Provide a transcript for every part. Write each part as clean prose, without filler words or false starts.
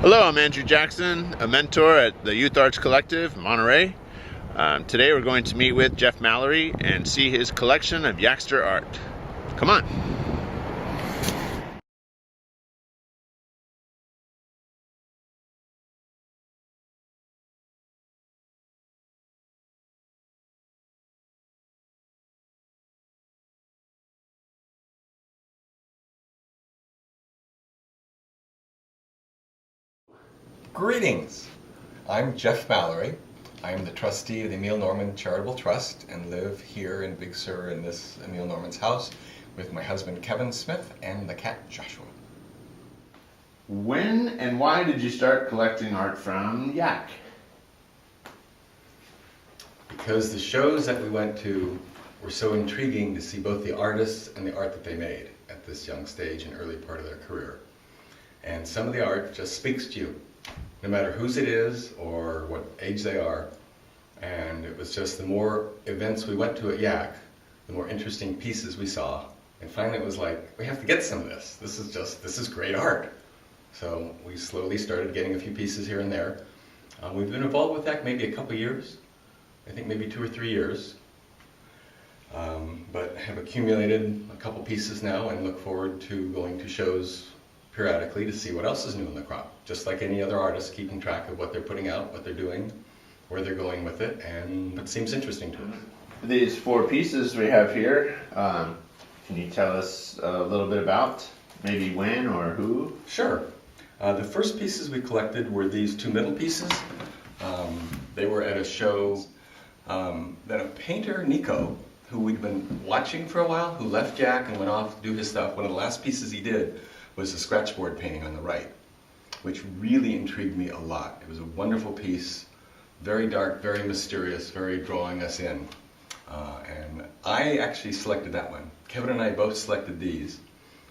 Hello, I'm Andrew Jackson, a mentor at the Youth Arts Collective, Monterey. Today we're going to meet with Jeff Mallory and see his collection of Yaxter art. Come on. Greetings! I'm Jeff Mallory. I am the trustee of the Emil Norman Charitable Trust and live here in Big Sur in this Emil Norman's house with my husband Kevin Smith and the cat Joshua. When and why did you start collecting art from YAC? Because the shows that we went to were so intriguing to see both the artists and the art that they made at this young stage and early part of their career. And some of the art just speaks to you, no matter whose it is or what age they are. And it was just the more events we went to at YAC, the more interesting pieces we saw. And finally it was like, we have to get some of this. This is great art. So we slowly started getting a few pieces here and there. We've been involved with that maybe a couple years. I think maybe 2 or 3 years. But have accumulated a couple pieces now and look forward to going to shows periodically to see what else is new in the crop. Just like any other artist, keeping track of what they're putting out, what they're doing, where they're going with it, and it seems interesting to us. These 4 pieces we have here, can you tell us a little bit about maybe when or who? Sure. The first pieces we collected were these 2 middle pieces. They were at a show that a painter, Nico, who we'd been watching for a while, who left YAC and went off to do his stuff. One of the last pieces he did was a scratchboard painting on the right, which really intrigued me a lot. It was a wonderful piece, very dark, very mysterious, very drawing us in. And I actually selected that one. Kevin and I both selected these,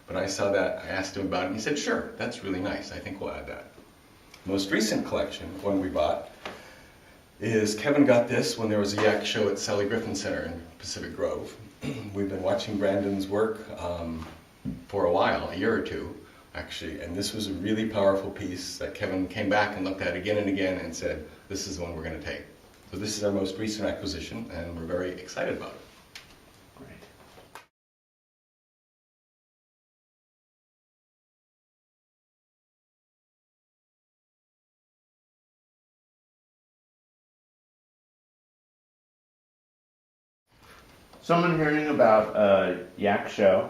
but I saw that, I asked him about it, and he said, sure, that's really nice, I think we'll add that. Most recent collection, one we bought, is Kevin got this when there was a YAC show at Sally Griffin Center in Pacific Grove. We've been watching Brandon's work for a while, a year or two, actually, and this was a really powerful piece that Kevin came back and looked at again and again and said, this is the one we're going to take. So this is our most recent acquisition, and we're very excited about it. Great. Someone hearing about a YAC show,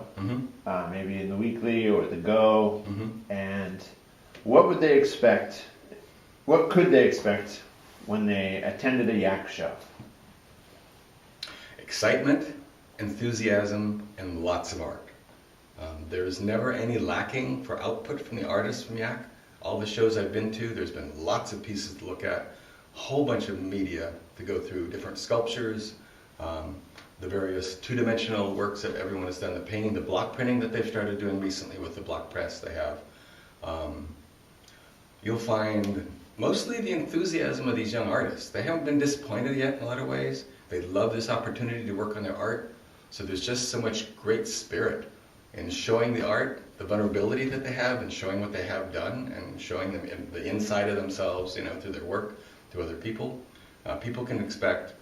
maybe in the weekly or the Go, and what would they expect? What could they expect when they attended a YAC show? Excitement, enthusiasm, and lots of art. There is never any lacking for output from the artists from YAC. All the shows I've been to, there's been lots of pieces to look at, a whole bunch of media to go through, different sculptures, the various two-dimensional works that everyone has done, the painting, the block printing that they've started doing recently with the block press they have. You'll find mostly the enthusiasm of these young artists. They haven't been disappointed yet in a lot of ways. They love this opportunity to work on their art. So there's just so much great spirit in showing the art, the vulnerability that they have, and showing what they have done, and showing them in the inside of themselves, you know, through their work, to other people. People can expect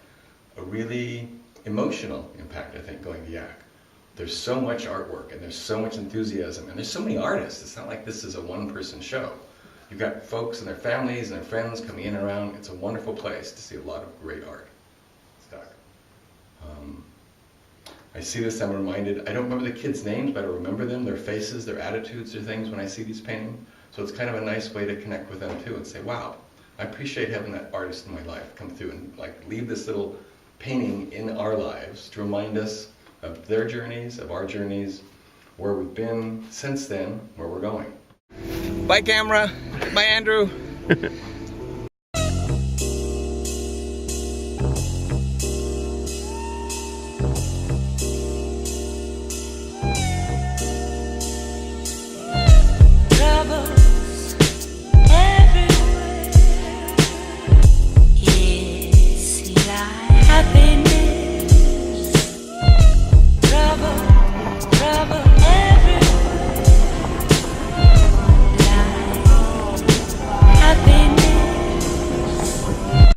a really emotional impact, I think, going to YAC. There's so much artwork, and there's so much enthusiasm, and there's so many artists. It's not like this is a one-person show. You've got folks and their families and their friends coming in and around. It's a wonderful place to see a lot of great art. I see this, I'm reminded, I don't remember the kids' names, but I remember them, their faces, their attitudes, their things when I see these paintings. So it's kind of a nice way to connect with them too and say, wow, I appreciate having that artist in my life come through and like leave this little painting in our lives to remind us of their journeys, of our journeys, where we've been since then, where we're going. Bye camera, bye Andrew.